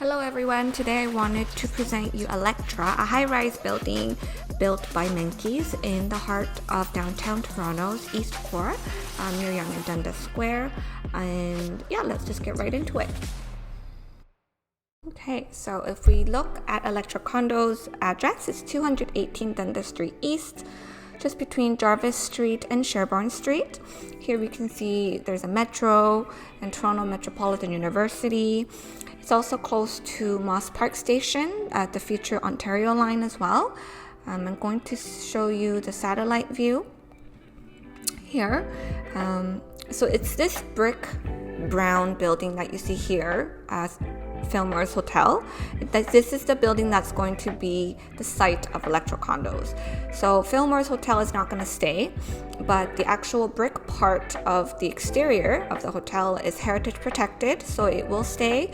Hello everyone, today I wanted to present you Electra, a high-rise building built by Menkes in the heart of downtown Toronto's East 4 near Yonge and Dundas Square. And yeah, let's just get right into it. Okay, so if we look at Electra Condo's address, it's 218 Dundas Street East, just between Jarvis Street and Sherbourne Street. Here we can see there's a metro and Toronto Metropolitan University. It's also close to Moss Park Station at the future Ontario line as well. I'm going to show you the satellite view here. So it's this brick brown building that you see here as Fillmore's Hotel. This is the building that's going to be the site of Electra Condos. So Fillmore's Hotel is not going to stay, but the actual brick part of the exterior of the hotel is heritage protected, so it will stay.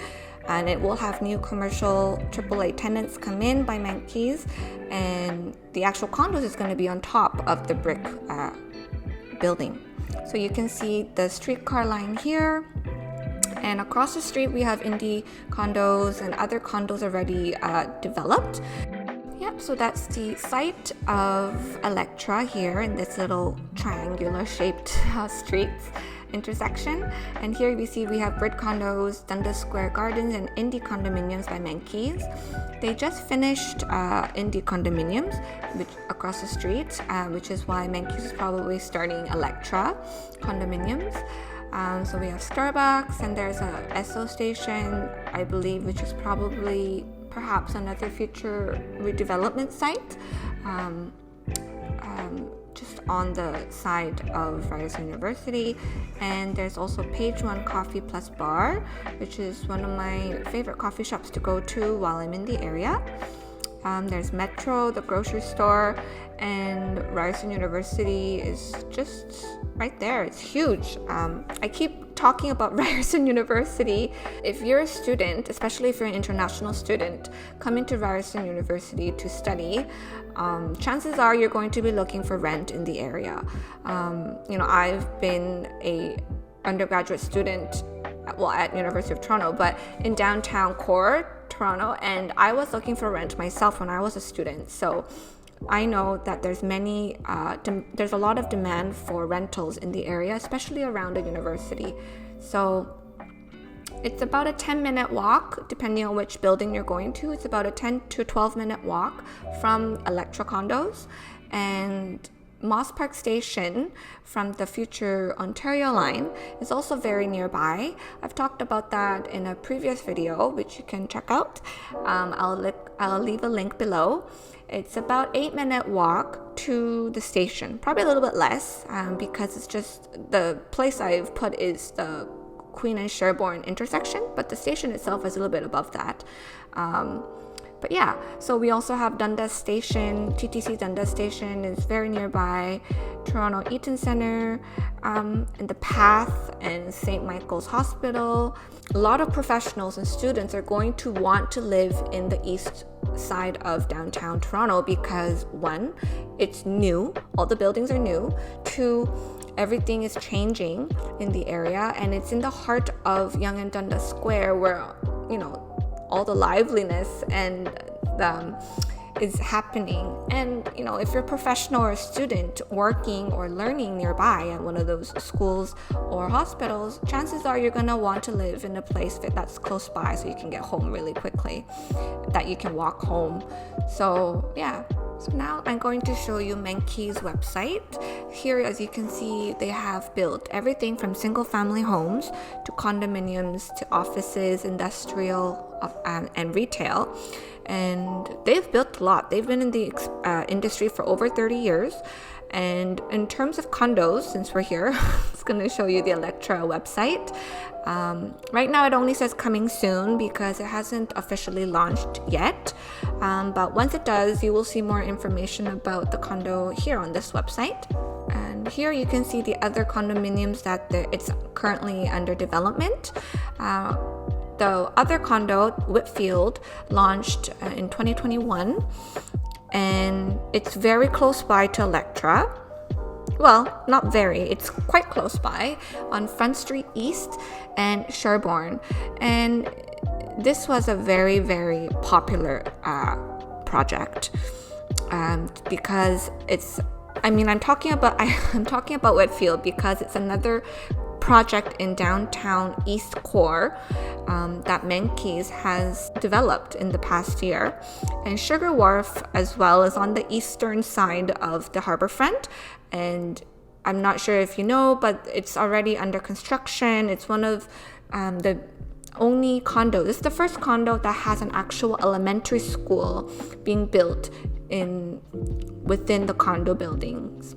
And it will have new commercial AAA tenants come in by Menkes, and the actual condos is going to be on top of the brick building. So you can see the streetcar line here, and across the street we have indie condos and other condos already developed. Yep, so that's the site of Electra here in this little triangular shaped street intersection. And here we see we have Brit Condos, Dundas Square Gardens, and Indie Condominiums by Menkes. They just finished Indie Condominiums which across the street, which is why Menkes is probably starting Electra Condominiums. So we have Starbucks, and there's a Esso station, I believe, which is probably perhaps another future redevelopment site. Just on the side of Ryerson University. And there's also Page One Coffee Plus Bar, which is one of my favorite coffee shops to go to while I'm in the area. There's Metro, the grocery store, and Ryerson University is just right there. It's huge. I keep talking about Ryerson University. If you're a student, especially if you're an international student, coming to Ryerson University to study, chances are you're going to be looking for rent in the area. I've been a undergraduate student at University of Toronto, but in downtown core Toronto, and I was looking for rent myself when I was a student. So I know that there's a lot of demand for rentals in the area, especially around a university. So it's about a 10-minute walk, depending on which building you're going to. It's about a 10 to 12-minute walk from Electra Condos. And Moss Park Station from the future Ontario line is also very nearby. I've talked about that in a previous video, which you can check out. I'll leave a link below. It's about 8-minute walk to the station, probably a little bit less, because it's just the place I've put is the Queen and Sherbourne intersection, but the station itself is a little bit above that. But yeah, so we also have Dundas Station, TTC Dundas Station is very nearby, Toronto Eaton Centre, and the Path and St. Michael's Hospital. A lot of professionals and students are going to want to live in the east side of downtown Toronto because, one, it's new, all the buildings are new. Two, everything is changing in the area, and it's in the heart of Yonge and Dundas Square where, all the liveliness and is happening. And if you're a professional or a student working or learning nearby at one of those schools or hospitals, chances are you're going to want to live in a place that's close by so you can get home really quickly, that you can walk home. So yeah, so now I'm going to show you Menkes' website. Here, as you can see, they have built everything from single family homes to condominiums to offices, industrial, and retail. And they've built a lot. They've been in the industry for over 30 years. And in terms of condos, since we're here, it's going to show you the Electra website. Right now it only says coming soon because it hasn't officially launched yet. But once it does, you will see more information about the condo here on this website. And here you can see the other condominiums that it's currently under development. The other condo, Whitfield, launched in 2021, and it's very close by to Electra. Well, not very, it's quite close by on Front Street East and Sherbourne. And this was a very, very popular project because I'm talking about Whitfield because it's another project in downtown East Core that Menkes has developed in the past year. And Sugar Wharf as well is on the eastern side of the harborfront. And I'm not sure if you know, but it's already under construction. It's one of the only condo. This is the first condo that has an actual elementary school being built within the condo buildings.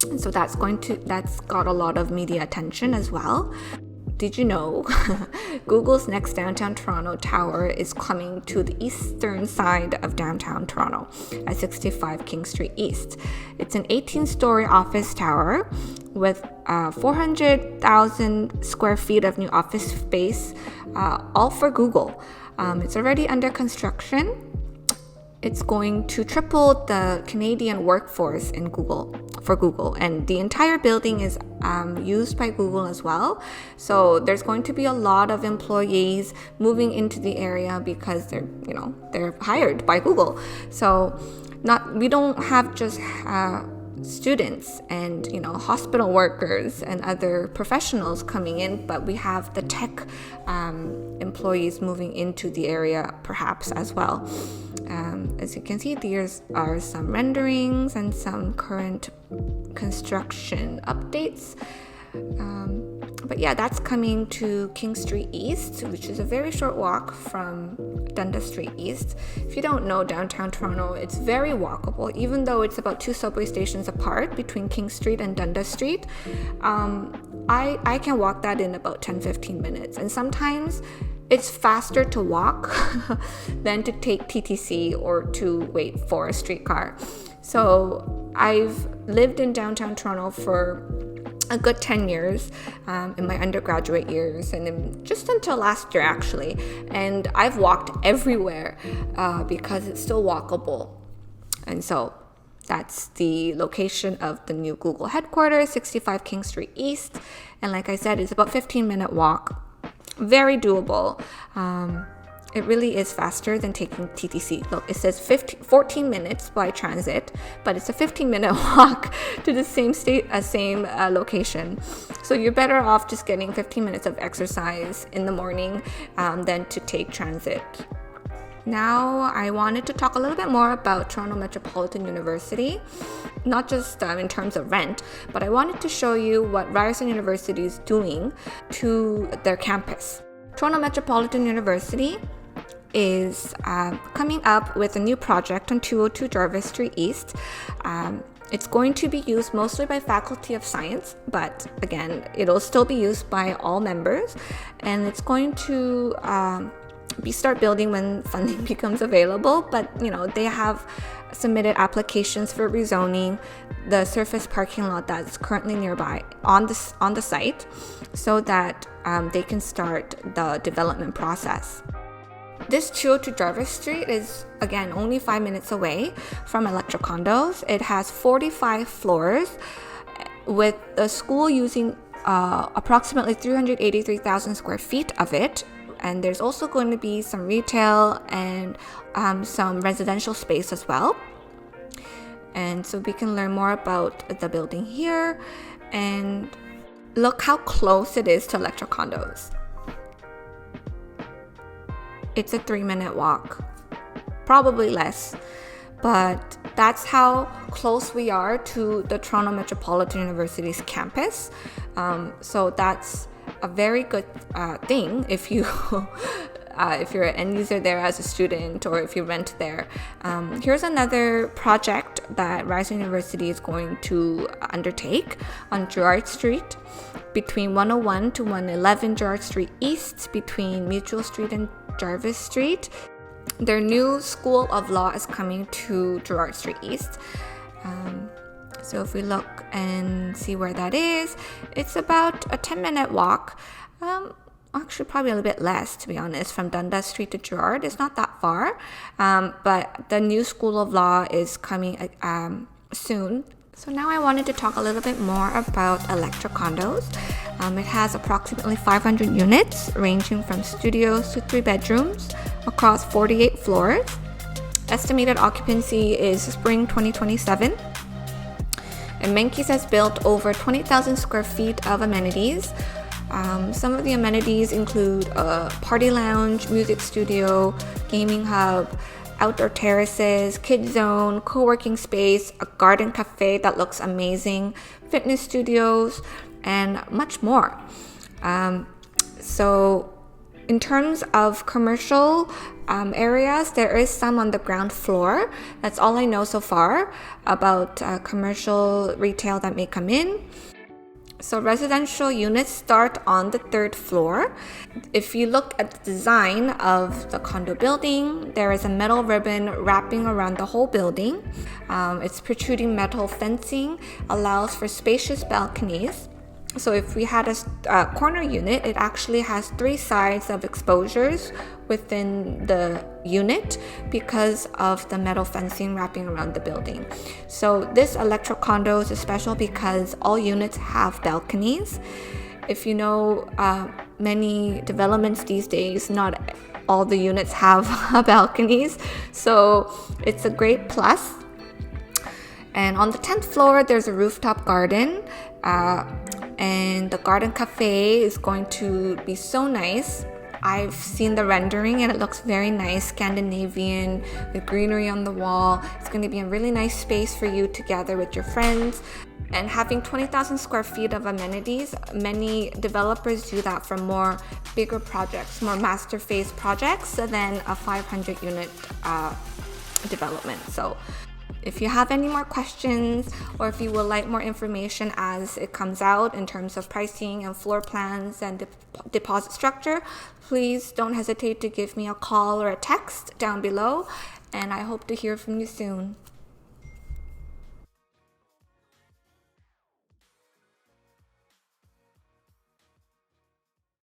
And so that's got a lot of media attention as well. Did you know Google's next downtown Toronto tower is coming to the eastern side of downtown Toronto at 65 King Street East? It's an 18-story office tower with 400,000 square feet of new office space, all for Google. It's already under construction. It's going to triple the Canadian workforce for Google, and the entire building is used by Google as well. So there's going to be a lot of employees moving into the area because they're hired by Google. So we don't have just students and hospital workers and other professionals coming in, but we have the tech employees moving into the area perhaps as well. As you can see, there are some renderings and some current construction updates. But yeah, that's coming to King Street East, which is a very short walk from Dundas St E. If you don't know downtown Toronto, it's very walkable, even though it's about 2 subway stations apart between King Street and Dundas Street. I can walk that in about 10-15 minutes, and sometimes it's faster to walk than to take TTC or to wait for a streetcar. So I've lived in downtown Toronto for a good 10 years in my undergraduate years, and just until last year actually, and I've walked everywhere because it's still walkable. And so that's the location of the new Google headquarters, 65 King Street East, and like I said, it's about 15-minute walk. Very doable. It really is faster than taking TTC. Look, it says 14 minutes by transit, but it's a 15-minute walk to the same location. So you're better off just getting 15 minutes of exercise in the morning than to take transit. Now, I wanted to talk a little bit more about Toronto Metropolitan University, not just in terms of rent, but I wanted to show you what Ryerson University is doing to their campus. Toronto Metropolitan University is coming up with a new project on 202 Jarvis Street East. It's going to be used mostly by Faculty of Science, but again, it'll still be used by all members, and it's going to start building when funding becomes available. But they have submitted applications for rezoning the surface parking lot that's currently nearby on the site, so that they can start the development process. This 202 Jarvis Street is, again, only 5 minutes away from ELEKTRA condos. It has 45 floors, with the school using approximately 383,000 square feet of it. And there's also going to be some retail and some residential space as well. And so we can learn more about the building here. And look how close it is to ELEKTRA condos. It's a 3-minute walk, probably less, but that's how close we are to the Toronto Metropolitan University's campus. So that's a very good thing if you're an end user there as a student, or if you rent there. Here's another project that Ryerson University is going to undertake on Gerrard Street, between 101 to 111 Gerrard Street East, between Mutual Street and Jarvis Street. Their new School of Law is coming to Gerrard Street East. So if we look and see where that is, it's about a 10-minute walk. Actually, probably a little bit less, to be honest, from Dundas Street to Gerrard. It's not that far. But the new School of Law is coming soon. So now I wanted to talk a little bit more about ELEKTRA condos. It has approximately 500 units, ranging from studios to 3 bedrooms across 48 floors. Estimated occupancy is spring 2027. And Menkes has built over 20,000 square feet of amenities. Some of the amenities include a party lounge, music studio, gaming hub, outdoor terraces, kids zone, co-working space, a garden cafe that looks amazing, fitness studios, and much more. So in terms of commercial areas, there is some on the ground floor. That's all I know so far about commercial retail that may come in. So residential units start on the 3rd floor. If you look at the design of the condo building, there is a metal ribbon wrapping around the whole building. Its protruding metal fencing allows for spacious balconies. So if we had a corner unit, it actually has 3 sides of exposures within the unit because of the metal fencing wrapping around the building. So this Electra condo is special because all units have balconies. If you know, many developments these days, not all the units have balconies. So it's a great plus. And on the 10th floor, there's a rooftop garden. And the garden cafe is going to be so nice. I've seen the rendering and it looks very nice, Scandinavian, with greenery on the wall. It's going to be a really nice space for you to gather with your friends. And having 20,000 square feet of amenities, many developers do that for more bigger projects, more master phase projects than a 500 unit development. So if you have any more questions, or if you would like more information as it comes out in terms of pricing and floor plans and deposit structure, please don't hesitate to give me a call or a text down below, and I hope to hear from you soon.